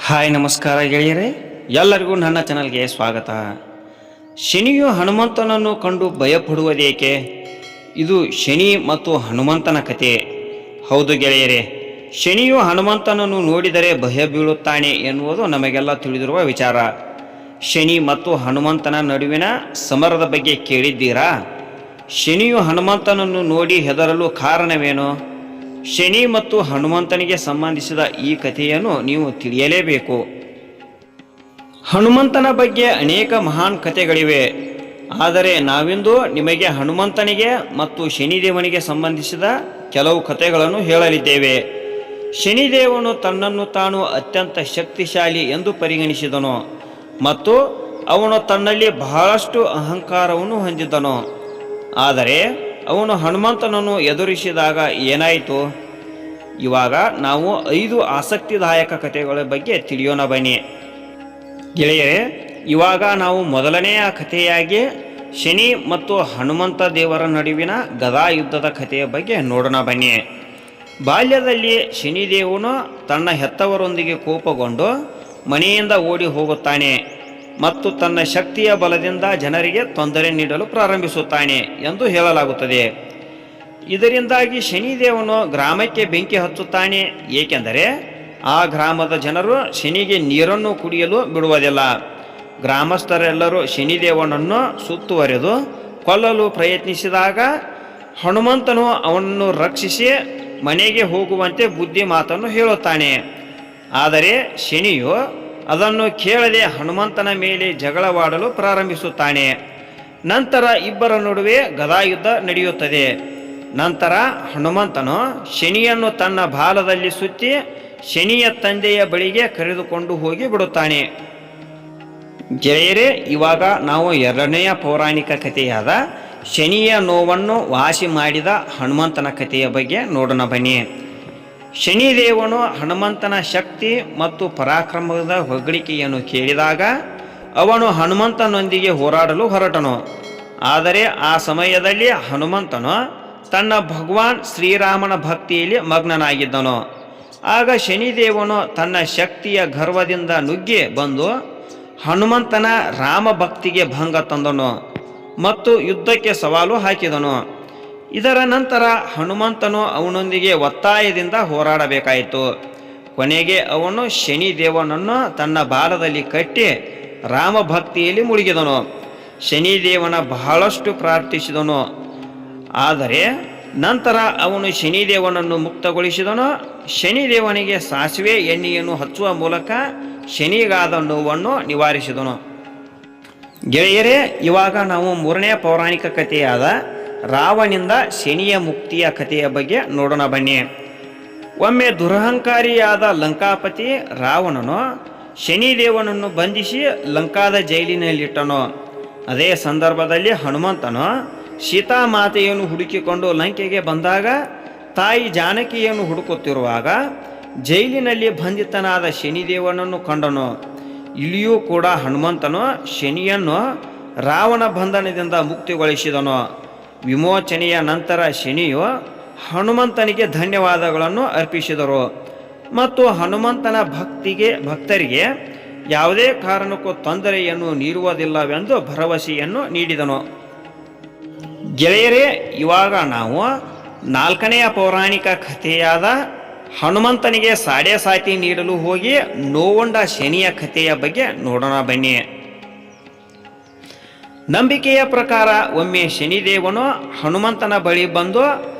Hi ನಮಸ್ಕಾರ ಗೆಳೆಯರೇ, ಎಲ್ಲರಿಗೂ ನನ್ನ ಚಾನಲ್ಗೆ ಸ್ವಾಗತ. ಶನಿಯು ಹನುಮಂತನನ್ನು ಕಂಡು ಭಯಪಡುವುದೇಕೆ? ಇದು ಶನಿ ಮತ್ತು ಹನುಮಂತನ ಕತೆ. ಹೌದು ಗೆಳೆಯರೇ, ಶನಿಯು ಹನುಮಂತನನ್ನು ನೋಡಿದರೆ ಭಯ ಬೀಳುತ್ತಾನೆ ಎನ್ನುವುದು ನಮಗೆಲ್ಲ ತಿಳಿದಿರುವ ವಿಚಾರ. ಶನಿ ಮತ್ತು ಹನುಮಂತನ ನಡುವಿನ ಸಮರದ ಬಗ್ಗೆ ಕೇಳಿದ್ದೀರಾ? ಶನಿಯು ಹನುಮಂತನನ್ನು ನೋಡಿ ಹೆದರಲು ಕಾರಣವೇನು? ಶನಿ ಮತ್ತು ಹನುಮಂತನಿಗೆ ಸಂಬಂಧಿಸಿದ ಈ ಕಥೆಯನ್ನು ನೀವು ತಿಳಿಯಲೇಬೇಕು. ಹನುಮಂತನ ಬಗ್ಗೆ ಅನೇಕ ಮಹಾನ್ ಕಥೆಗಳಿವೆ, ಆದರೆ ನಾವಿಂದು ನಿಮಗೆ ಹನುಮಂತನಿಗೆ ಮತ್ತು ಶನಿದೇವನಿಗೆ ಸಂಬಂಧಿಸಿದ ಕೆಲವು ಕಥೆಗಳನ್ನು ಹೇಳಲಿದ್ದೇವೆ. ಶನಿದೇವನು ತನ್ನನ್ನು ತಾನು ಅತ್ಯಂತ ಶಕ್ತಿಶಾಲಿ ಎಂದು ಪರಿಗಣಿಸಿದನು ಮತ್ತು ಅವನು ತನ್ನಲ್ಲಿ ಬಹಳಷ್ಟು ಅಹಂಕಾರವನ್ನು ಹೊಂದಿದ್ದನು. ಆದರೆ ಅವನು ಹನುಮಂತನನ್ನು ಎದುರಿಸಿದಾಗ ಏನಾಯಿತು? ಇವಾಗ ನಾವು 5 ಆಸಕ್ತಿದಾಯಕ ಕಥೆಗಳ ಬಗ್ಗೆ ತಿಳಿಯೋಣ ಬನ್ನಿ. ಗೆಳೆಯರೇ, ಇವಾಗ ನಾವು ಮೊದಲನೆಯ ಕಥೆಯಾಗಿ ಶನಿ ಮತ್ತು ಹನುಮಂತ ದೇವರ ನಡುವಿನ ಗದಾ ಯುದ್ಧದ ಕಥೆಯ ಬಗ್ಗೆ ನೋಡೋಣ ಬನ್ನಿ. ಬಾಲ್ಯದಲ್ಲಿ ಶನಿದೇವನು ತನ್ನ ಹೆತ್ತವರೊಂದಿಗೆ ಕೋಪಗೊಂಡು ಮನೆಯಿಂದ ಓಡಿ ಹೋಗುತ್ತಾನೆ ಮತ್ತು ತನ್ನ ಶಕ್ತಿಯ ಬಲದಿಂದ ಜನರಿಗೆ ತೊಂದರೆ ನೀಡಲು ಪ್ರಾರಂಭಿಸುತ್ತಾನೆ ಎಂದು ಹೇಳಲಾಗುತ್ತದೆ. ಇದರಿಂದಾಗಿ ಶನಿದೇವನು ಗ್ರಾಮಕ್ಕೆ ಬೆಂಕಿ ಹಚ್ಚುತ್ತಾನೆ, ಏಕೆಂದರೆ ಆ ಗ್ರಾಮದ ಜನರು ಶನಿಗೆ ನೀರನ್ನು ಕುಡಿಯಲು ಬಿಡುವುದಿಲ್ಲ. ಗ್ರಾಮಸ್ಥರೆಲ್ಲರೂ ಶನಿದೇವನನ್ನು ಸುತ್ತುವರೆದು ಕೊಲ್ಲಲು ಪ್ರಯತ್ನಿಸಿದಾಗ ಹನುಮಂತನು ಅವನನ್ನು ರಕ್ಷಿಸಿ ಮನೆಗೆ ಹೋಗುವಂತೆ ಬುದ್ಧಿ ಮಾತನ್ನು ಹೇಳುತ್ತಾನೆ. ಆದರೆ ಶನಿಯು ಅದನ್ನು ಕೇಳದೆ ಹನುಮಂತನ ಮೇಲೆ ಜಗಳವಾಡಲು ಪ್ರಾರಂಭಿಸುತ್ತಾನೆ. ನಂತರ ಇಬ್ಬರ ನಡುವೆ ಗದಾಯುದ್ಧ ನಡೆಯುತ್ತದೆ. ನಂತರ ಹನುಮಂತನು ಶನಿಯನ್ನು ತನ್ನ ಬಾಲದಲ್ಲಿ ಸುತ್ತಿ ಶನಿಯ ತಂದೆಯ ಬಳಿಗೆ ಕರೆದುಕೊಂಡು ಹೋಗಿ ಬಿಡುತ್ತಾನೆ. ಗೆಳೆಯರೇ, ಇವಾಗ ನಾವು ಎರಡನೆಯ ಪೌರಾಣಿಕ ಕಥೆಯಾದ ಶನಿಯ ನೋವನ್ನು ವಾಸಿ ಮಾಡಿದ ಹನುಮಂತನ ಕಥೆಯ ಬಗ್ಗೆ ನೋಡೋಣ ಬನ್ನಿ. ಶನಿದೇವನು ಹನುಮಂತನ ಶಕ್ತಿ ಮತ್ತು ಪರಾಕ್ರಮದ ಹೊಗಳಿಕೆಯನ್ನು ಕೇಳಿದಾಗ ಅವನು ಹನುಮಂತನೊಂದಿಗೆ ಹೋರಾಡಲು ಹೊರಟನು. ಆದರೆ ಆ ಸಮಯದಲ್ಲಿ ಹನುಮಂತನು ತನ್ನ ಭಗವಾನ್ ಶ್ರೀರಾಮನ ಭಕ್ತಿಯಲ್ಲಿ ಮಗ್ನನಾಗಿದ್ದನು. ಆಗ ಶನಿದೇವನು ತನ್ನ ಶಕ್ತಿಯ ಗರ್ವದಿಂದ ನುಗ್ಗಿ ಬಂದು ಹನುಮಂತನ ರಾಮ ಭಕ್ತಿಗೆ ಭಂಗ ತಂದನು ಮತ್ತು ಯುದ್ಧಕ್ಕೆ ಸವಾಲು ಹಾಕಿದನು. ಇದರ ನಂತರ ಹನುಮಂತನು ಅವನೊಂದಿಗೆ ಒತ್ತಾಯದಿಂದ ಹೋರಾಡಬೇಕಾಯಿತು. ಕೊನೆಗೆ ಅವನು ಶನಿದೇವನನ್ನು ತನ್ನ ಬಾಲದಲ್ಲಿ ಕಟ್ಟಿ ರಾಮ ಭಕ್ತಿಯಲ್ಲಿ ಮುಳುಗಿದನು. ಶನಿದೇವನ ಬಹಳಷ್ಟು ಪ್ರಾರ್ಥಿಸಿದನು, ಆದರೆ ನಂತರ ಅವನು ಶನಿದೇವನನ್ನು ಮುಕ್ತಗೊಳಿಸಿದನು. ಶನಿದೇವನಿಗೆ ಸಾಸಿವೆ ಎಣ್ಣೆಯನ್ನು ಹಚ್ಚುವ ಮೂಲಕ ಶನಿಗಾದ ನೋವನ್ನು ನಿವಾರಿಸಿದನು. ಗೆಳೆಯರೇ, ಇವಾಗ ನಾವು ಮೂರನೆಯ ಪೌರಾಣಿಕ ಕಥೆಯಾದ ರಾವನಿಂದ ಶನಿಯ ಮುಕ್ತಿಯ ಕಥೆಯ ಬಗ್ಗೆ ನೋಡೋಣ ಬನ್ನಿ. ಒಮ್ಮೆ ದುರಹಂಕಾರಿಯಾದ ಲಂಕಾಪತಿ ರಾವಣನು ಶನಿದೇವನನ್ನು ಬಂಧಿಸಿ ಲಂಕಾದ ಜೈಲಿನಲ್ಲಿಟ್ಟನು. ಅದೇ ಸಂದರ್ಭದಲ್ಲಿ ಹನುಮಂತನು ಸೀತಾಮಾತೆಯನ್ನು ಹುಡುಕಿಕೊಂಡು ಲಂಕೆಗೆ ಬಂದಾಗ ತಾಯಿ ಜಾನಕಿಯನ್ನು ಹುಡುಕುತ್ತಿರುವಾಗ ಜೈಲಿನಲ್ಲಿ ಬಂಧಿತನಾದ ಶನಿದೇವನನ್ನು ಕಂಡನು. ಇಲ್ಲಿಯೂ ಕೂಡ ಹನುಮಂತನು ಶನಿಯನ್ನು ರಾವಣ ಬಂಧನದಿಂದ ಮುಕ್ತಿಗೊಳಿಸಿದನು. ವಿಮೋಚನೆಯ ನಂತರ ಶನಿಯು ಹನುಮಂತನಿಗೆ ಧನ್ಯವಾದಗಳನ್ನು ಅರ್ಪಿಸಿದರು ಮತ್ತು ಹನುಮಂತನ ಭಕ್ತರಿಗೆ ಯಾವುದೇ ಕಾರಣಕ್ಕೂ ತೊಂದರೆಯನ್ನು ನೀಡುವುದಿಲ್ಲವೆಂದು ಭರವಸೆಯನ್ನು ನೀಡಿದನು. ಗೆಳೆಯರೇ, ಇವಾಗ ನಾವು ನಾಲ್ಕನೆಯ ಪೌರಾಣಿಕ ಕಥೆಯಾದ ಹನುಮಂತನಿಗೆ ಸಾಡೆ ಸಾತಿ ನೀಡಲು ಹೋಗಿ ನೋವುಂಡ ಶನಿಯ ಕಥೆಯ ಬಗ್ಗೆ ನೋಡೋಣ ಬನ್ನಿ. ನಂಬಿಕೆಯ ಪ್ರಕಾರ ಒಮ್ಮೆ ಶನಿದೇವನು ಹನುಮಂತನ ಬಳಿ ಬಂದು,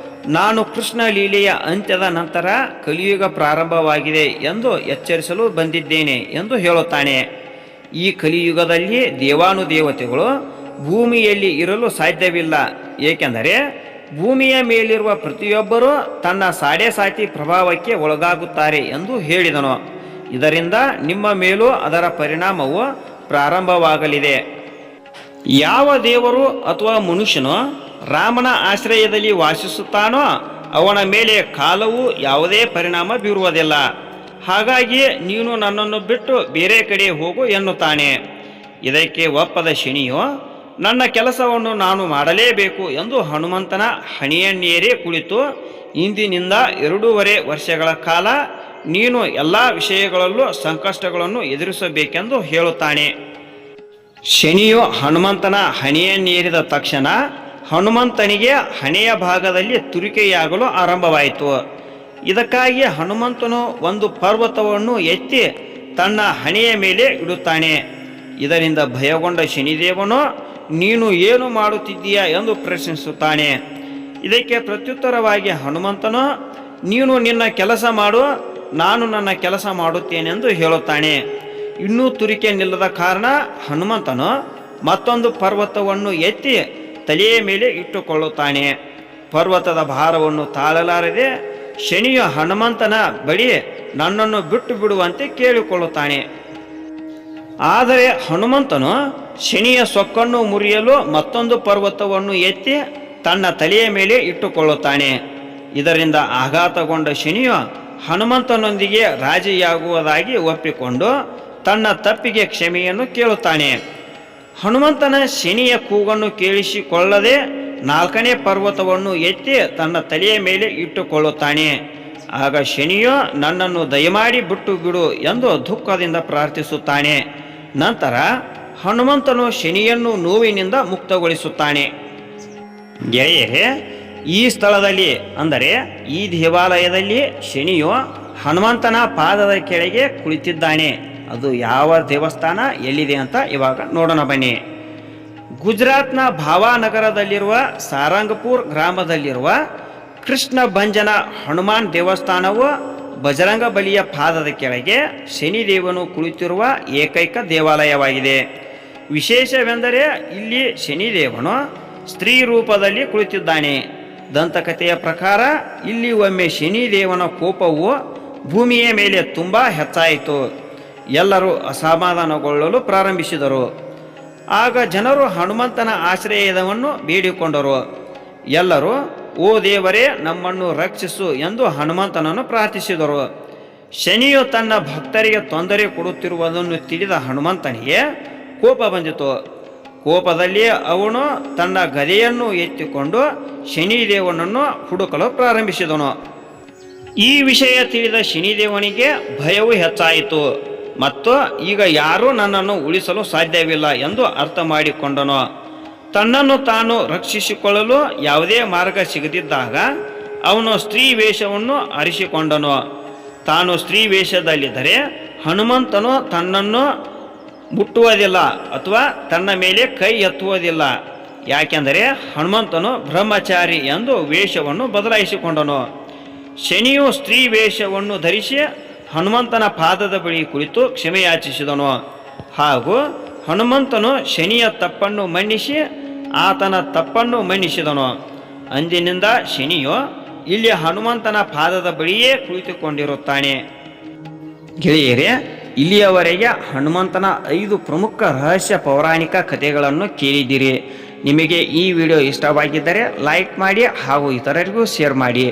ನಾನು ಕೃಷ್ಣ ಲೀಲೆಯ ಅಂತ್ಯದ ನಂತರ ಕಲಿಯುಗ ಪ್ರಾರಂಭವಾಗಿದೆ ಎಂದು ಎಚ್ಚರಿಸಲು ಬಂದಿದ್ದೇನೆ ಎಂದು ಹೇಳುತ್ತಾನೆ. ಈ ಕಲಿಯುಗದಲ್ಲಿ ದೇವಾನುದೇವತೆಗಳು ಭೂಮಿಯಲ್ಲಿ ಇರಲು ಸಾಧ್ಯವಿಲ್ಲ, ಏಕೆಂದರೆ ಭೂಮಿಯ ಮೇಲಿರುವ ಪ್ರತಿಯೊಬ್ಬರೂ ತನ್ನ ಸಾಡೆ ಸಾತಿ ಪ್ರಭಾವಕ್ಕೆ ಒಳಗಾಗುತ್ತಾರೆ ಎಂದು ಹೇಳಿದನು. ಇದರಿಂದ ನಿಮ್ಮ ಮೇಲೂ ಅದರ ಪರಿಣಾಮವು ಪ್ರಾರಂಭವಾಗಲಿದೆ. ಯಾವ ದೇವರು ಅಥವಾ ಮನುಷ್ಯನು ರಾಮನ ಆಶ್ರಯದಲ್ಲಿ ವಾಸಿಸುತ್ತಾನೋ ಅವನ ಮೇಲೆ ಕಾಲವು ಯಾವುದೇ ಪರಿಣಾಮ ಬೀರುವುದಿಲ್ಲ. ಹಾಗಾಗಿ ನೀನು ನನ್ನನ್ನು ಬಿಟ್ಟು ಬೇರೆ ಕಡೆ ಹೋಗು ಎನ್ನುತ್ತಾನೆ. ಇದಕ್ಕೆ ಒಪ್ಪದ ಶನಿಯು ನನ್ನ ಕೆಲಸವನ್ನು ನಾನು ಮಾಡಲೇಬೇಕು ಎಂದು ಹನುಮಂತನ ಹಣೆಯನ್ನೇರಿ ಕುಳಿತು ಇಂದಿನಿಂದ 2.5 ವರ್ಷಗಳ ಕಾಲ ನೀನು ಎಲ್ಲ ವಿಷಯಗಳಲ್ಲೂ ಸಂಕಷ್ಟಗಳನ್ನು ಎದುರಿಸಬೇಕೆಂದು ಹೇಳುತ್ತಾನೆ. ಶನಿಯು ಹನುಮಂತನ ಹಣೆಯನ್ನೇರಿದ ತಕ್ಷಣ ಹನುಮಂತನಿಗೆ ಹಣೆಯ ಭಾಗದಲ್ಲಿ ತುರಿಕೆಯಾಗಲು ಆರಂಭವಾಯಿತು. ಇದಕ್ಕಾಗಿ ಹನುಮಂತನು ಒಂದು ಪರ್ವತವನ್ನು ಎತ್ತಿ ತನ್ನ ಹಣೆಯ ಮೇಲೆ ಇಡುತ್ತಾನೆ. ಇದರಿಂದ ಭಯಗೊಂಡ ಶನಿದೇವನು ನೀನು ಏನು ಮಾಡುತ್ತಿದ್ದೀಯಾ ಎಂದು ಪ್ರಶ್ನಿಸುತ್ತಾನೆ. ಇದಕ್ಕೆ ಪ್ರತ್ಯುತ್ತರವಾಗಿ ಹನುಮಂತನು ನೀನು ನಿನ್ನ ಕೆಲಸ ಮಾಡು, ನಾನು ನನ್ನ ಕೆಲಸ ಮಾಡುತ್ತೇನೆಂದು ಹೇಳುತ್ತಾನೆ. ಇನ್ನೂ ತುರಿಕೆ ನಿಲ್ಲದ ಕಾರಣ ಹನುಮಂತನು ಮತ್ತೊಂದು ಪರ್ವತವನ್ನು ಎತ್ತಿ ತಲೆಯ ಮೇಲೆ ಇಟ್ಟುಕೊಳ್ಳುತ್ತಾನೆ. ಪರ್ವತದ ಭಾರವನ್ನು ತಾಳಲಾರದೆ ಶನಿಯು ಹನುಮಂತನ ಬಳಿ ನನ್ನನ್ನು ಬಿಟ್ಟು ಬಿಡುವಂತೆ ಕೇಳಿಕೊಳ್ಳುತ್ತಾನೆ. ಆದರೆ ಹನುಮಂತನು ಶನಿಯ ಸೊಕ್ಕನ್ನು ಮುರಿಯಲು ಮತ್ತೊಂದು ಪರ್ವತವನ್ನು ಎತ್ತಿ ತನ್ನ ತಲೆಯ ಮೇಲೆ ಇಟ್ಟುಕೊಳ್ಳುತ್ತಾನೆ. ಇದರಿಂದ ಆಘಾತಗೊಂಡ ಶನಿಯು ಹನುಮಂತನೊಂದಿಗೆ ರಾಜಿಯಾಗುವುದಾಗಿ ಒಪ್ಪಿಕೊಂಡು ತನ್ನ ತಪ್ಪಿಗೆ ಕ್ಷಮೆಯನ್ನು ಕೇಳುತ್ತಾನೆ. ಹನುಮಂತನ ಶನಿಯ ಕೂಗನ್ನು ಕೇಳಿಸಿಕೊಳ್ಳದೆ ನಾಲ್ಕನೇ ಪರ್ವತವನ್ನು ಎತ್ತಿ ತನ್ನ ತಲೆಯ ಮೇಲೆ ಇಟ್ಟುಕೊಳ್ಳುತ್ತಾನೆ. ಆಗ ಶನಿಯು ನನ್ನನ್ನು ದಯಮಾಡಿ ಬಿಟ್ಟು ಬಿಡು ಎಂದು ದುಃಖದಿಂದ ಪ್ರಾರ್ಥಿಸುತ್ತಾನೆ. ನಂತರ ಹನುಮಂತನು ಶನಿಯನ್ನು ನೋವಿನಿಂದ ಮುಕ್ತಗೊಳಿಸುತ್ತಾನೆ. ಗೆಳೆಯರೇ, ಈ ಸ್ಥಳದಲ್ಲಿ ಅಂದರೆ ಈ ದೇವಾಲಯದಲ್ಲಿ ಶನಿಯು ಹನುಮಂತನ ಪಾದದ ಕೆಳಗೆ ಕುಳಿತಿದ್ದಾನೆ. ಅದು ಯಾವ ದೇವಸ್ಥಾನ ಎಲ್ಲಿದೆ ಅಂತ ಇವಾಗ ನೋಡೋಣ ಬನ್ನಿ. ಗುಜರಾತ್ನ ಭಾವಾನಗರದಲ್ಲಿರುವ ಸಾರಂಗಪುರ್ ಗ್ರಾಮದಲ್ಲಿರುವ ಕೃಷ್ಣ ಭಂಜನ ಹನುಮಾನ್ ದೇವಸ್ಥಾನವು ಬಜರಂಗ ಬಲಿಯ ಪಾದದ ಕೆಳಗೆ ಶನಿದೇವನು ಕುಳಿತಿರುವ ಏಕೈಕ ದೇವಾಲಯವಾಗಿದೆ. ವಿಶೇಷವೆಂದರೆ ಇಲ್ಲಿ ಶನಿದೇವನು ಸ್ತ್ರೀ ರೂಪದಲ್ಲಿ ಕುಳಿತಿದ್ದಾನೆ. ದಂತಕಥೆಯ ಪ್ರಕಾರ ಇಲ್ಲಿ ಒಮ್ಮೆ ಶನಿದೇವನ ಕೋಪವು ಭೂಮಿಯ ಮೇಲೆ ತುಂಬ ಹೆಚ್ಚಾಯಿತು. ಎಲ್ಲರೂ ಅಸಮಾಧಾನಗೊಳ್ಳಲು ಪ್ರಾರಂಭಿಸಿದರು. ಆಗ ಜನರು ಹನುಮಂತನ ಆಶ್ರಯವನ್ನು ಬೇಡಿಕೊಂಡರು. ಎಲ್ಲರೂ ಓ ದೇವರೇ, ನಮ್ಮನ್ನು ರಕ್ಷಿಸು ಎಂದು ಹನುಮಂತನನ್ನು ಪ್ರಾರ್ಥಿಸಿದರು. ಶನಿಯು ತನ್ನ ಭಕ್ತರಿಗೆ ತೊಂದರೆ ಕೊಡುತ್ತಿರುವುದನ್ನು ತಿಳಿದ ಹನುಮಂತನಿಗೆ ಕೋಪ ಬಂದಿತು. ಕೋಪದಲ್ಲಿ ಅವನು ತನ್ನ ಗದೆಯನ್ನು ಎತ್ತಿಕೊಂಡು ಶನಿದೇವನನ್ನು ಹುಡುಕಲು ಪ್ರಾರಂಭಿಸಿದನು. ಈ ವಿಷಯ ತಿಳಿದ ಶನಿದೇವನಿಗೆ ಭಯವು ಹೆಚ್ಚಾಯಿತು ಮತ್ತು ಈಗ ಯಾರೂ ನನ್ನನ್ನು ಉಳಿಸಲು ಸಾಧ್ಯವಿಲ್ಲ ಎಂದು ಅರ್ಥ ಮಾಡಿಕೊಂಡನು. ತನ್ನನ್ನು ತಾನು ರಕ್ಷಿಸಿಕೊಳ್ಳಲು ಯಾವುದೇ ಮಾರ್ಗ ಸಿಗದಿದ್ದಾಗ ಅವನು ಸ್ತ್ರೀ ವೇಷವನ್ನು ಅರಿಸಿಕೊಂಡನು. ತಾನು ಸ್ತ್ರೀ ವೇಷದಲ್ಲಿದ್ದರೆ ಹನುಮಂತನು ತನ್ನನ್ನು ಮುಟ್ಟುವುದಿಲ್ಲ ಅಥವಾ ತನ್ನ ಮೇಲೆ ಕೈ ಎತ್ತುವುದಿಲ್ಲ. ಯಾಕೆಂದರೆ ಹನುಮಂತನು ಬ್ರಹ್ಮಚಾರಿ ಎಂದು ವೇಷವನ್ನು ಬದಲಾಯಿಸಿಕೊಂಡನು. ಶನಿಯು ಸ್ತ್ರೀ ವೇಷವನ್ನು ಧರಿಸಿ ಹನುಮಂತನ ಪಾದದ ಬಳಿ ಕುಳಿತು ಕ್ಷಮೆಯಾಚಿಸಿದನು. ಹಾಗೂ ಹನುಮಂತನು ಶನಿಯ ತಪ್ಪನ್ನು ಮನ್ನಿಸಿ ಆತನ ತಪ್ಪನ್ನು ಮನ್ನಿಸಿದನು. ಅಂದಿನಿಂದ ಶನಿಯು ಇಲ್ಲಿ ಹನುಮಂತನ ಪಾದದ ಬಳಿಯೇ ಕುಳಿತುಕೊಂಡಿರುತ್ತಾನೆ. ಗೆಳೆಯರೇ, ಇಲ್ಲಿಯವರೆಗೆ ಹನುಮಂತನ 5 ಪ್ರಮುಖ ರಹಸ್ಯ ಪೌರಾಣಿಕ ಕಥೆಗಳನ್ನು ಕೇಳಿದ್ದೀರಿ. ನಿಮಗೆ ಈ ವಿಡಿಯೋ ಇಷ್ಟವಾಗಿದ್ದರೆ ಲೈಕ್ ಮಾಡಿ ಹಾಗೂ ಇತರರಿಗೂ ಶೇರ್ ಮಾಡಿ.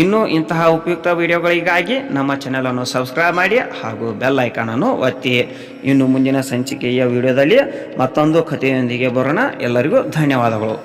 ಇನ್ನೂ ಇಂತಹ ಉಪಯುಕ್ತ ವಿಡಿಯೋಗಳಿಗಾಗಿ ನಮ್ಮ ಚಾನಲನ್ನು ಸಬ್ಸ್ಕ್ರೈಬ್ ಮಾಡಿ ಹಾಗೂ ಬೆಲ್ ಐಕಾನನ್ನು ಒತ್ತಿ. ಇನ್ನು ಮುಂದಿನ ಸಂಚಿಕೆಯ ವಿಡಿಯೋದಲ್ಲಿ ಮತ್ತೊಂದು ಕಥೆಯೊಂದಿಗೆ ಬರೋಣ. ಎಲ್ಲರಿಗೂ ಧನ್ಯವಾದಗಳು.